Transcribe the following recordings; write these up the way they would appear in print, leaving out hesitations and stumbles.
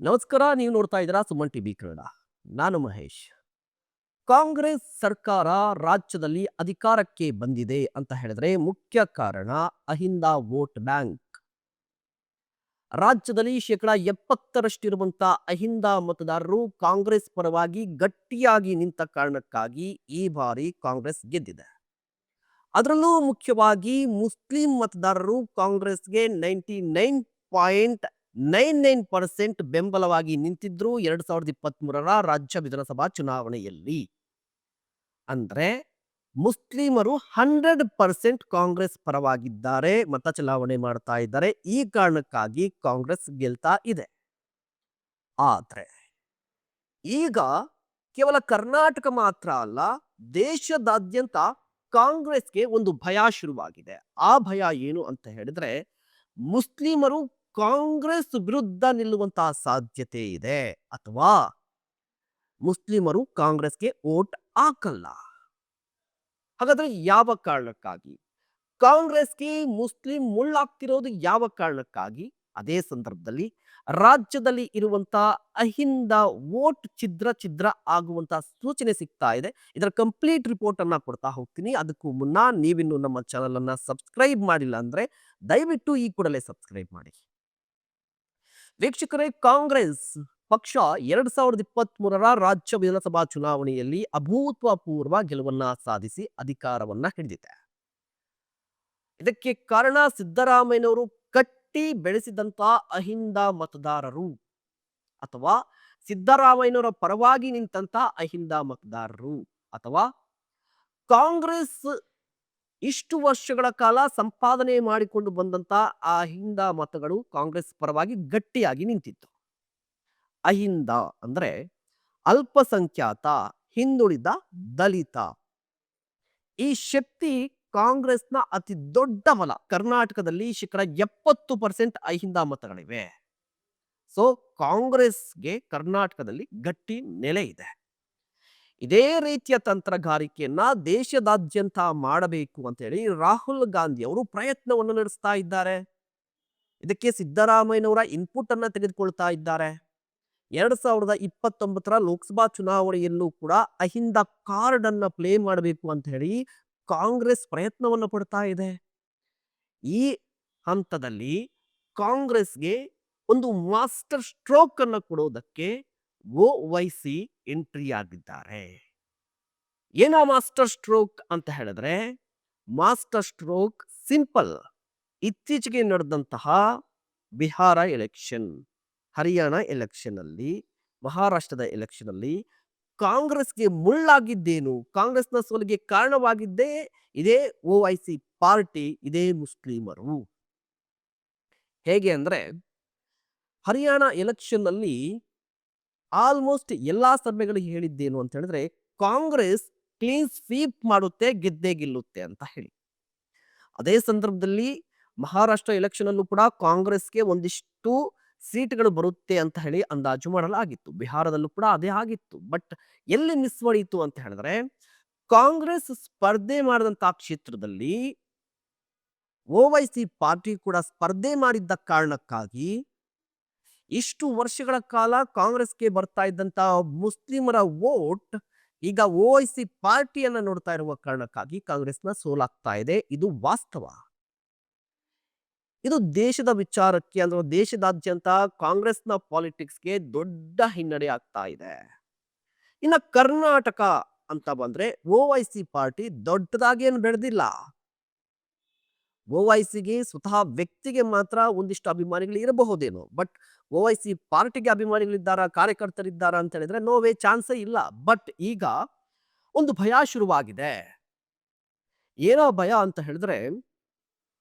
ನಮಸ್ಕಾರ. ನೀವು ನೋಡ್ತಾ ಇದ್ದೀರಾ ಸುಮನ್ ಟಿವಿ ಕನ್ನಡ. ನಾನು ಮಹೇಶ್. ಕಾಂಗ್ರೆಸ್ ಸರ್ಕಾರ ರಾಜ್ಯದಲ್ಲಿ ಅಧಿಕಾರಕ್ಕೆ ಬಂದಿದೆ ಅಂತ ಹೇಳಿದ್ರೆ ಮುಖ್ಯ ಕಾರಣ ಅಹಿಂದ ವೋಟ್ ಬ್ಯಾಂಕ್. ರಾಜ್ಯದಲ್ಲಿ ಶೇಕಡ 70ರಷ್ಟಿರುವಂತ ಅಹಿಂದ ಮತದಾರರು ಕಾಂಗ್ರೆಸ್ ಪರವಾಗಿ ಗಟ್ಟಿಯಾಗಿ ನಿಂತ ಕಾರಣಕ್ಕಾಗಿ ಈ ಬಾರಿ ಕಾಂಗ್ರೆಸ್ ಗೆದ್ದಿದೆ. ಅದರಲ್ಲೂ ಮುಖ್ಯವಾಗಿ ಮುಸ್ಲಿಂ ಮತದಾರರು ಕಾಂಗ್ರೆಸ್ಗೆ 99.99% ಬೆಂಬಲವಾಗಿ ನಿಂತಿದ್ರು 2023ರ ರಾಜ್ಯ ವಿಧಾನಸಭಾ ಚುನಾವಣೆಯಲ್ಲಿ. ಅಂದ್ರೆ ಮುಸ್ಲಿಮರು 100% ಕಾಂಗ್ರೆಸ್ ಪರವಾಗಿದ್ದಾರೆ, ಮತ ಚಲಾವಣೆ ಮಾಡ್ತಾ ಇದ್ದಾರೆ. ಈ ಕಾರಣಕ್ಕಾಗಿ ಕಾಂಗ್ರೆಸ್ ಗೆಲ್ತಾ ಇದೆ. ಆದ್ರೆ ಈಗ ಕೇವಲ ಕರ್ನಾಟಕ ಮಾತ್ರ ಅಲ್ಲ, ದೇಶದಾದ್ಯಂತ ಕಾಂಗ್ರೆಸ್ಗೆ ಒಂದು ಭಯ ಶುರುವಾಗಿದೆ. ಆ ಭಯ ಏನು ಅಂತ ಹೇಳಿದ್ರೆ, ಮುಸ್ಲಿಮರು ಕಾಂಗ್ರೆಸ್ ವಿರುದ್ಧ ನಿಲ್ಲುವಂತಹ ಸಾಧ್ಯತೆ ಇದೆ, ಅಥವಾ ಮುಸ್ಲಿಮರು ಕಾಂಗ್ರೆಸ್ಗೆ ವೋಟ್ ಹಾಕಲ್ಲ. ಹಾಗಾದ್ರೆ ಯಾವ ಕಾರಣಕ್ಕಾಗಿ ಕಾಂಗ್ರೆಸ್ಗೆ ಮುಸ್ಲಿಂ ಮುಳ್ಳಾಗ್ತಿರೋದು? ಯಾವ ಕಾರಣಕ್ಕಾಗಿ? ಅದೇ ಸಂದರ್ಭದಲ್ಲಿ ರಾಜ್ಯದಲ್ಲಿ ಇರುವಂತಹ ಅಹಿಂದ ವೋಟ್ ಛಿದ್ರ ಆಗುವಂತಹ ಸೂಚನೆ ಸಿಗ್ತಾ ಇದೆ. ಇದರ ಕಂಪ್ಲೀಟ್ ರಿಪೋರ್ಟ್ ಅನ್ನ ಕೊಡ್ತಾ ಹೋಗ್ತೀನಿ. ಅದಕ್ಕೂ ಮುನ್ನ ನೀವಿನ್ನು ನಮ್ಮ ಚಾನಲ್ ಅನ್ನ ಸಬ್ಸ್ಕ್ರೈಬ್ ಮಾಡಿಲ್ಲ ಅಂದ್ರೆ ದಯವಿಟ್ಟು ಈ ಕೂಡಲೇ ಸಬ್ಸ್ಕ್ರೈಬ್ ಮಾಡಿ. ವೀಕ್ಷಕರೇ, ಕಾಂಗ್ರೆಸ್ ಪಕ್ಷ 2023ರ ರಾಜ್ಯ ವಿಧಾನಸಭಾ ಚುನಾವಣೆಯಲ್ಲಿ ಅಭೂತಪೂರ್ವ ಗೆಲುವನ್ನ ಸಾಧಿಸಿ ಅಧಿಕಾರವನ್ನ ಹಿಡಿದಿದೆ. ಇದಕ್ಕೆ ಕಾರಣ ಸಿದ್ದರಾಮಯ್ಯನವರು ಕಟ್ಟಿ ಬೆಳೆಸಿದಂತ ಅಹಿಂದ ಮತದಾರರು, ಅಥವಾ ಸಿದ್ದರಾಮಯ್ಯನವರ ಪರವಾಗಿ ನಿಂತಂತ ಅಹಿಂದ ಮತದಾರರು, ಅಥವಾ ಕಾಂಗ್ರೆಸ್ ಇಷ್ಟು ವರ್ಷಗಳ ಕಾಲ ಸಂಪಾದನೆ ಮಾಡಿಕೊಂಡು ಬಂದಂತ ಆ ಅಹಿಂದ ಮತಗಳು ಕಾಂಗ್ರೆಸ್ ಪರವಾಗಿ ಗಟ್ಟಿಯಾಗಿ ನಿಂತಿತ್ತು. ಅಹಿಂದ ಅಂದ್ರೆ ಅಲ್ಪಸಂಖ್ಯಾತ, ಹಿಂದುಳಿದ, ದಲಿತ. ಈ ಶಕ್ತಿ ಕಾಂಗ್ರೆಸ್ನ ಅತಿ ದೊಡ್ಡ ಬಲ. ಕರ್ನಾಟಕದಲ್ಲಿ ಶೇಕಡ 70% ಅಹಿಂದ ಮತಗಳಿವೆ. ಸೊ ಕಾಂಗ್ರೆಸ್ಗೆ ಕರ್ನಾಟಕದಲ್ಲಿ ಗಟ್ಟಿ ನೆಲೆ ಇದೆ. ಇದೇ ರೀತಿಯ ತಂತ್ರಗಾರಿಕೆಯನ್ನ ದೇಶದಾದ್ಯಂತ ಮಾಡಬೇಕು ಅಂತ ಹೇಳಿ ರಾಹುಲ್ ಗಾಂಧಿ ಅವರು ಪ್ರಯತ್ನವನ್ನು ನಡೆಸ್ತಾ ಇದ್ದಾರೆ. ಇದಕ್ಕೆ ಸಿದ್ದರಾಮಯ್ಯನವರ ಇನ್ಪುಟ್ ಅನ್ನ ತೆಗೆದುಕೊಳ್ತಾ ಇದ್ದಾರೆ. 2029ರ ಲೋಕಸಭಾ ಚುನಾವಣೆಯಲ್ಲೂ ಕೂಡ ಅಹಿಂದ ಕಾರ್ಡ್ ಅನ್ನ ಪ್ಲೇ ಮಾಡಬೇಕು ಅಂತ ಹೇಳಿ ಕಾಂಗ್ರೆಸ್ ಪ್ರಯತ್ನವನ್ನು ಪಡ್ತಾ ಇದೆ. ಈ ಹಂತದಲ್ಲಿ ಕಾಂಗ್ರೆಸ್ಗೆ ಒಂದು ಮಾಸ್ಟರ್ ಸ್ಟ್ರೋಕ್ ಅನ್ನು ಕೊಡೋದಕ್ಕೆ ಓವೈಸಿ ಎಂಟ್ರಿ ಆಗಿದ್ದಾರೆ. ಏನಾ ಮಾಸ್ಟರ್ ಸ್ಟ್ರೋಕ್ ಅಂತ ಹೇಳಿದ್ರೆ, ಮಾಸ್ಟರ್ ಸ್ಟ್ರೋಕ್ ಸಿಂಪಲ್. ಇತ್ತೀಚೆಗೆ ನಡೆದಂತಹ ಬಿಹಾರ ಎಲೆಕ್ಷನ್, ಹರಿಯಾಣ ಎಲೆಕ್ಷನ್ ಅಲ್ಲಿ, ಮಹಾರಾಷ್ಟ್ರದ ಎಲೆಕ್ಷನ್ ಅಲ್ಲಿ ಕಾಂಗ್ರೆಸ್ಗೆ ಮುಳ್ಳಾಗಿದ್ದೇನು? ಕಾಂಗ್ರೆಸ್ನ ಸೋಲಿಗೆ ಕಾರಣವಾಗಿದ್ದೇ ಇದೇ ಓವೈಸಿ ಪಾರ್ಟಿ, ಇದೇ ಮುಸ್ಲಿಮರು. ಹೇಗೆ ಅಂದ್ರೆ, ಹರಿಯಾಣ ಎಲೆಕ್ಷನ್ ಅಲ್ಲಿ ಆಲ್ಮೋಸ್ಟ್ ಎಲ್ಲಾ ಸರ್ವೆಗಳು ಹೇಳಿದ್ದೇನು ಅಂತ ಹೇಳಿದ್ರೆ, ಕಾಂಗ್ರೆಸ್ ಕ್ಲೀನ್ ಸ್ವೀಪ್ ಮಾಡುತ್ತೆ, ಗೆದ್ದೇ ಗೆಲ್ಲುತ್ತೆ ಅಂತ ಹೇಳಿ. ಅದೇ ಸಂದರ್ಭದಲ್ಲಿ ಮಹಾರಾಷ್ಟ್ರ ಎಲೆಕ್ಷನ್ ಅಲ್ಲೂ ಕೂಡ ಕಾಂಗ್ರೆಸ್ಗೆ ಒಂದಿಷ್ಟು ಸೀಟ್ಗಳು ಬರುತ್ತೆ ಅಂತ ಹೇಳಿ ಅಂದಾಜು ಮಾಡಲಾಗಿತ್ತು. ಬಿಹಾರದಲ್ಲೂ ಕೂಡ ಅದೇ ಆಗಿತ್ತು. ಬಟ್ ಎಲ್ಲಿ ಮಿಸ್ ಮಾಡಿತ್ತು ಅಂತ ಹೇಳಿದ್ರೆ, ಕಾಂಗ್ರೆಸ್ ಸ್ಪರ್ಧೆ ಮಾಡಿದಂತಹ ಕ್ಷೇತ್ರದಲ್ಲಿ ಓವೈಸಿ ಪಾರ್ಟಿ ಕೂಡ ಸ್ಪರ್ಧೆ ಮಾಡಿದ್ದ ಕಾರಣಕ್ಕಾಗಿ ಇಷ್ಟು ವರ್ಷಗಳ ಕಾಲ ಕಾಂಗ್ರೆಸ್ಗೆ ಬರ್ತಾ ಇದ್ದಂತ ಮುಸ್ಲಿಮರ ವೋಟ್ ಈಗ ಓವೈಸಿ ಪಾರ್ಟಿಯನ್ನ ನೋಡ್ತಾ ಇರುವ ಕಾರಣಕ್ಕಾಗಿ ಕಾಂಗ್ರೆಸ್ನ ಸೋಲಾಗ್ತಾ ಇದೆ. ಇದು ವಾಸ್ತವ. ಇದು ದೇಶದ ವಿಚಾರಕ್ಕೆ, ಅಂದ್ರೆ ದೇಶದಾದ್ಯಂತ ಕಾಂಗ್ರೆಸ್ನ ಪಾಲಿಟಿಕ್ಸ್ಗೆ ದೊಡ್ಡ ಹಿನ್ನಡೆ ಆಗ್ತಾ ಇದೆ. ಇನ್ನು ಕರ್ನಾಟಕ ಅಂತ ಬಂದ್ರೆ ಓವೈಸಿ ಪಾರ್ಟಿ ದೊಡ್ಡದಾಗಿ ಏನು ಬೆಳೆದಿಲ್ಲ. ಓವೈಸಿಗೆ ಸ್ವತಃ ವ್ಯಕ್ತಿಗೆ ಮಾತ್ರ ಒಂದಿಷ್ಟು ಅಭಿಮಾನಿಗಳು ಇರಬಹುದೇನೋ, ಬಟ್ ಓವೈಸಿ ಪಾರ್ಟಿಗೆ ಅಭಿಮಾನಿಗಳಿದ್ದಾರ, ಕಾರ್ಯಕರ್ತರಿದ್ದಾರ ಅಂತ ಹೇಳಿದ್ರೆ ನೋವೇ ಚಾನ್ಸೇ ಇಲ್ಲ. ಬಟ್ ಈಗ ಒಂದು ಭಯ ಶುರುವಾಗಿದೆ. ಏನೋ ಭಯ ಅಂತ ಹೇಳಿದ್ರೆ,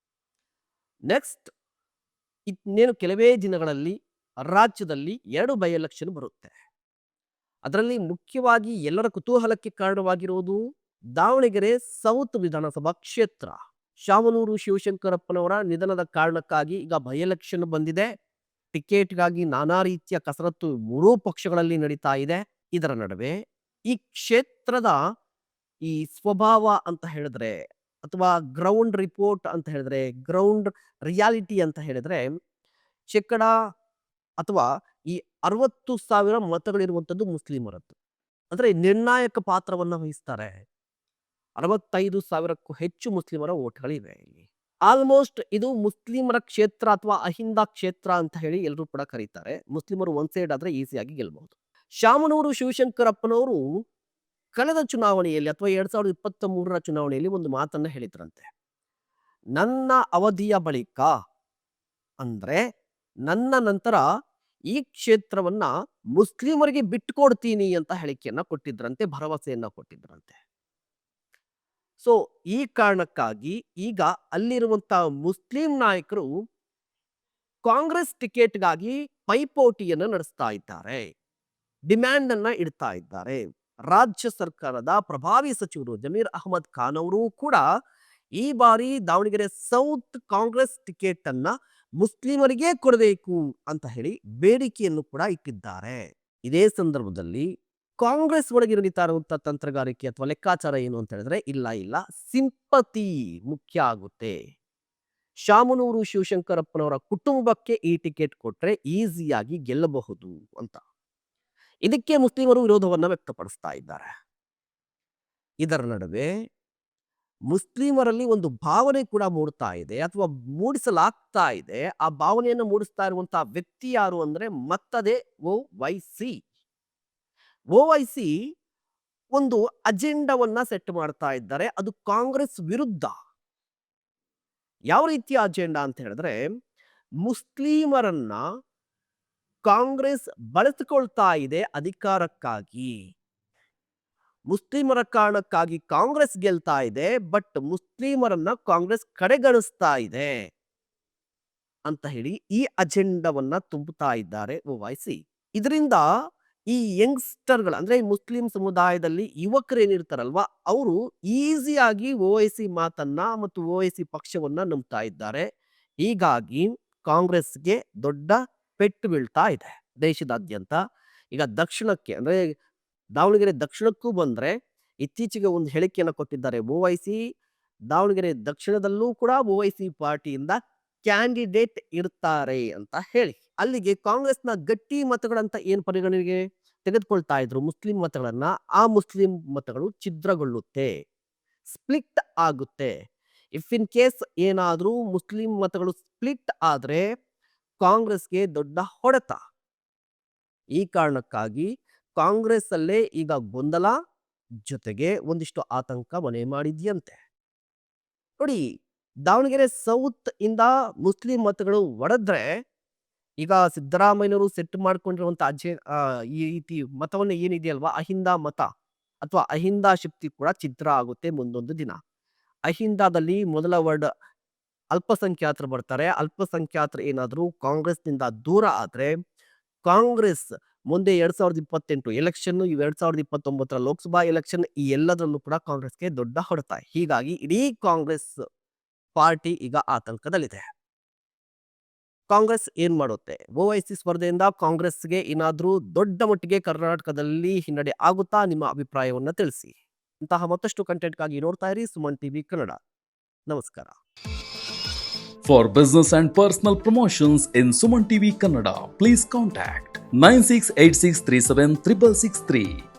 ನೆಕ್ಸ್ಟ್ ಇನ್ನೇನು ಕೆಲವೇ ದಿನಗಳಲ್ಲಿ ರಾಜ್ಯದಲ್ಲಿ 2 ಬೈ ಎಲೆಕ್ಷನ್ ಬರುತ್ತೆ. ಅದರಲ್ಲಿ ಮುಖ್ಯವಾಗಿ ಎಲ್ಲರ ಕುತೂಹಲಕ್ಕೆ ಕಾರಣವಾಗಿರುವುದು ದಾವಣಗೆರೆ ಸೌತ್ ವಿಧಾನಸಭಾ ಕ್ಷೇತ್ರ. ಶಾಮನೂರು ಶಿವಶಂಕರಪ್ಪನವರ ನಿಧನದ ಕಾರಣಕ್ಕಾಗಿ ಈಗ ಬೈ ಎಲೆಕ್ಷನ್ ಬಂದಿದೆ. ಟಿಕೆಟ್ಗಾಗಿ ನಾನಾ ರೀತಿಯ ಕಸರತ್ತು ಮೂರೂ ಪಕ್ಷಗಳಲ್ಲಿ ನಡೀತಾ ಇದೆ. ಇದರ ನಡುವೆ ಈ ಕ್ಷೇತ್ರದ ಈ ಸ್ವಭಾವ ಅಂತ ಹೇಳಿದ್ರೆ, ಅಥವಾ ಗ್ರೌಂಡ್ ರಿಪೋರ್ಟ್ ಅಂತ ಹೇಳಿದ್ರೆ, ಗ್ರೌಂಡ್ ರಿಯಾಲಿಟಿ ಅಂತ ಹೇಳಿದ್ರೆ, ಶೇಕಡ ಅಥವಾ ಈ 60,000 ಮತಗಳಿರುವಂಥದ್ದು ಮುಸ್ಲಿಮರದ್ದು. ಅಂದ್ರೆ ನಿರ್ಣಾಯಕ ಪಾತ್ರವನ್ನ ವಹಿಸ್ತಾರೆ. 65,000ಕ್ಕೂ ಹೆಚ್ಚು ಮುಸ್ಲಿಮರ ವೋಟ್‌ಗಳಿವೆ ಇಲ್ಲಿ. ಆಲ್ಮೋಸ್ಟ್ ಇದು ಮುಸ್ಲಿಮರ ಕ್ಷೇತ್ರ ಅಥವಾ ಅಹಿಂದ ಕ್ಷೇತ್ರ ಅಂತ ಹೇಳಿ ಎಲ್ಲರೂ ಕೂಡ ಕರೀತಾರೆ. ಮುಸ್ಲಿಮರು ಒನ್ ಸೈಡ್ ಆದ್ರೆ ಈಸಿಯಾಗಿ ಗೆಲ್ಲಬಹುದು. ಶಾಮನೂರು ಶಿವಶಂಕರಪ್ಪನವರು ಕಳೆದ ಚುನಾವಣೆಯಲ್ಲಿ ಅಥವಾ 2023ರ ಚುನಾವಣೆಯಲ್ಲಿ ಒಂದು ಮಾತನ್ನ ಹೇಳಿದ್ರಂತೆ. ನನ್ನ ಅವಧಿಯ ಬಳಿಕ ಅಂದ್ರೆ ನನ್ನ ನಂತರ ಈ ಕ್ಷೇತ್ರವನ್ನ ಮುಸ್ಲಿಮರಿಗೆ ಬಿಟ್ಟುಕೊಡ್ತೀನಿ ಅಂತ ಹೇಳಿಕೆಯನ್ನ ಕೊಟ್ಟಿದ್ರಂತೆ, ಭರವಸೆಯನ್ನ ಕೊಟ್ಟಿದ್ರಂತೆ. ಸೊ ಈ ಕಾರಣಕ್ಕಾಗಿ ಈಗ ಅಲ್ಲಿರುವಂತ ಮುಸ್ಲಿಂ ನಾಯಕರು ಕಾಂಗ್ರೆಸ್ ಟಿಕೆಟ್‌ಗಾಗಿ ಪೈಪೋಟಿಯನ್ನ ನಡೆಸ್ತಾ ಇದ್ದಾರೆ. ಡಿಮ್ಯಾಂಡ್ ಅನ್ನ ಇಡ್ತಾ ಇದ್ದಾರೆ. ರಾಜ್ಯ ಸರ್ಕಾರದ ಪ್ರಭಾವಿ ಸಚಿವರು ಜಮೀರ್ ಅಹಮದ್ ಖಾನ್ ಅವರು ಕೂಡ ಈ ಬಾರಿ ದಾವಣಗೆರೆ ಸೌತ್ ಕಾಂಗ್ರೆಸ್ ಟಿಕೆಟ್ ಅನ್ನ ಮುಸ್ಲಿಮರಿಗೆ ಕೊಡಬೇಕು ಅಂತ ಹೇಳಿ ಬೇಡಿಕೆಯನ್ನು ಕೂಡ ಇಟ್ಟಿದ್ದಾರೆ. ಇದೇ ಸಂದರ್ಭದಲ್ಲಿ ಕಾಂಗ್ರೆಸ್ ಒಳಗೆ ನಡೀತಾ ಇರುವಂತಹ ತಂತ್ರಗಾರಿಕೆ ಅಥವಾ ಲೆಕ್ಕಾಚಾರ ಏನು ಅಂತ ಹೇಳಿದ್ರೆ, ಇಲ್ಲ ಸಿಂಪತಿ ಮುಖ್ಯ ಆಗುತ್ತೆ. ಶಾಮನೂರು ಶಿವಶಂಕರಪ್ಪನವರ ಕುಟುಂಬಕ್ಕೆ ಈ ಟಿಕೆಟ್ ಕೊಟ್ರೆ ಈಸಿಯಾಗಿ ಗೆಲ್ಲಬಹುದು ಅಂತ. ಇದಕ್ಕೆ ಮುಸ್ಲಿಮರು ವಿರೋಧವನ್ನ ವ್ಯಕ್ತಪಡಿಸ್ತಾ ಇದ್ದಾರೆ. ಇದರ ನಡುವೆ ಮುಸ್ಲಿಮರಲ್ಲಿ ಒಂದು ಭಾವನೆ ಕೂಡ ಮೂಡ್ತಾ ಇದೆ ಅಥವಾ ಮೂಡಿಸಲಾಗ್ತಾ ಇದೆ. ಆ ಭಾವನೆಯನ್ನು ಮೂಡಿಸ್ತಾ ಇರುವಂತಹ ವ್ಯಕ್ತಿ ಯಾರು ಅಂದ್ರೆ ಮತ್ತದೇ ಓವೈಸಿ. ಓವೈಸಿ ಒಂದು ಅಜೆಂಡವನ್ನ ಸೆಟ್ ಮಾಡ್ತಾ ಇದ್ದಾರೆ. ಅದು ಕಾಂಗ್ರೆಸ್ ವಿರುದ್ಧ. ಯಾವ ರೀತಿಯ ಅಜೆಂಡಾ ಅಂತ ಹೇಳಿದ್ರೆ, ಮುಸ್ಲಿಮರನ್ನ ಕಾಂಗ್ರೆಸ್ ಬಳಸಿಕೊಳ್ತಾ ಇದೆ ಅಧಿಕಾರಕ್ಕಾಗಿ. ಮುಸ್ಲಿಮರ ಕಾರಣಕ್ಕಾಗಿ ಕಾಂಗ್ರೆಸ್ ಗೆಲ್ತಾ ಇದೆ, ಬಟ್ ಮುಸ್ಲಿಮರನ್ನ ಕಾಂಗ್ರೆಸ್ ಕಡೆಗಣಿಸ್ತಾ ಇದೆ ಅಂತ ಹೇಳಿ ಈ ಅಜೆಂಡವನ್ನ ತುಂಬುತ್ತಾ ಇದ್ದಾರೆ ಓವೈಸಿ. ಇದರಿಂದ ಈ ಯಂಗ್ಸ್ಟರ್ಗಳು ಅಂದ್ರೆ ಮುಸ್ಲಿಂ ಸಮುದಾಯದಲ್ಲಿ ಯುವಕರು ಏನಿರ್ತಾರಲ್ವಾ, ಅವರು ಈಸಿಯಾಗಿ ಓವೈಸಿ ಮಾತನ್ನ ಮತ್ತು ಓವೈಸಿ ಪಕ್ಷವನ್ನ ನಂಬ್ತಾ ಇದ್ದಾರೆ. ಹೀಗಾಗಿ ಕಾಂಗ್ರೆಸ್ಗೆ ದೊಡ್ಡ ಪೆಟ್ಟು ಬೀಳ್ತಾ ಇದೆ ದೇಶದಾದ್ಯಂತ. ಈಗ ದಕ್ಷಿಣಕ್ಕೆ ಅಂದ್ರೆ ದಾವಣಗೆರೆ ದಕ್ಷಿಣಕ್ಕೂ ಬಂದ್ರೆ ಇತ್ತೀಚೆಗೆ ಒಂದು ಹೇಳಿಕೆಯನ್ನು ಕೊಟ್ಟಿದ್ದಾರೆ ಓವೈಸಿ. ದಾವಣಗೆರೆ ದಕ್ಷಿಣದಲ್ಲೂ ಕೂಡ ಓವೈಸಿ ಪಾರ್ಟಿಯಿಂದ ಕ್ಯಾಂಡಿಡೇಟ್ ಇರ್ತಾರೆ ಅಂತ ಹೇಳಿ. ಅಲ್ಲಿಗೆ ಕಾಂಗ್ರೆಸ್ನ ಗಟ್ಟಿ ಮತಗಳಂತ ಏನ್ ಪರಿಗಣನೆಗೆ ತೆಗೆದುಕೊಳ್ತಾ ಇದ್ರು ಮುಸ್ಲಿಂ ಮತಗಳನ್ನ, ಆ ಮುಸ್ಲಿಂ ಮತಗಳು ಛಿದ್ರಗೊಳ್ಳುತ್ತೆ, ಸ್ಪ್ಲಿಟ್ ಆಗುತ್ತೆ. ಇಫ್ ಇನ್ ಕೇಸ್ ಏನಾದ್ರೂ ಮುಸ್ಲಿಂ ಮತಗಳು ಸ್ಪ್ಲಿಟ್ ಆದ್ರೆ ಕಾಂಗ್ರೆಸ್ಗೆ ದೊಡ್ಡ ಹೊಡೆತ. ಈ ಕಾರಣಕ್ಕಾಗಿ ಕಾಂಗ್ರೆಸ್ ಅಲ್ಲೇ ಈಗ ಗೊಂದಲ ಜೊತೆಗೆ ಒಂದಿಷ್ಟು ಆತಂಕ ಮನೆ ಮಾಡಿದ್ಯಂತೆ. ನೋಡಿ, ದಾವಣಗೆರೆ ಸೌತ್ ಇಂದ ಮುಸ್ಲಿಂ ಮತಗಳು ಒಡೆದ್ರೆ ಈಗ ಸಿದ್ದರಾಮಯ್ಯನವರು ಸೆಟ್ ಮಾಡ್ಕೊಂಡಿರುವಂತ ಈ ರೀತಿ ಮತವನ್ನ ಏನಿದೆಯಲ್ವಾ, ಅಹಿಂದ ಮತ ಅಥವಾ ಅಹಿಂದ ಶಕ್ತಿ ಕೂಡ ಛಿದ್ರ ಆಗುತ್ತೆ ಮುಂದೊಂದು ದಿನ. ಅಹಿಂದದಲ್ಲಿ ಮೊದಲ ವರ್ಡ್ ಅಲ್ಪಸಂಖ್ಯಾತರು ಬರ್ತಾರೆ. ಅಲ್ಪಸಂಖ್ಯಾತರು ಏನಾದರೂ ಕಾಂಗ್ರೆಸ್ನಿಂದ ದೂರ ಆದ್ರೆ ಕಾಂಗ್ರೆಸ್ ಮುಂದೆ 2028 ಎಲೆಕ್ಷನ್, 2029 ಲೋಕಸಭಾ ಎಲೆಕ್ಷನ್, ಈ ಎಲ್ಲದರಲ್ಲೂ ಕೂಡ ಕಾಂಗ್ರೆಸ್ಗೆ ದೊಡ್ಡ ಹೊಡೆತ. ಹೀಗಾಗಿ ಇಡೀ ಕಾಂಗ್ರೆಸ್ ಪಾರ್ಟಿ ಈಗ ಆತಂಕದಲ್ಲಿದೆ. ಕಾಂಗ್ರೆಸ್ ಏನ್ ಮಾಡುತ್ತೆ? ಓವೈಸಿ ಸ್ಪರ್ಧೆಯಿಂದ ಕಾಂಗ್ರೆಸ್ಗೆ ಏನಾದ್ರೂ ದೊಡ್ಡ ಮಟ್ಟಿಗೆ ಕರ್ನಾಟಕದಲ್ಲಿ ಹಿನ್ನಡೆ ಆಗುತ್ತಾ? ನಿಮ್ಮ ಅಭಿಪ್ರಾಯವನ್ನ ತಿಳಿಸಿ. ಇಂತಹ ಮತ್ತಷ್ಟು ಕಂಟೆಂಟ್ಗಾಗಿ ನೋಡ್ತಾ ಇರಿ ಸುಮನ್ ಟಿವಿ ಕನ್ನಡ. ನಮಸ್ಕಾರ. For business and personal promotions in Suman TV Kannada, please contact 9686376663.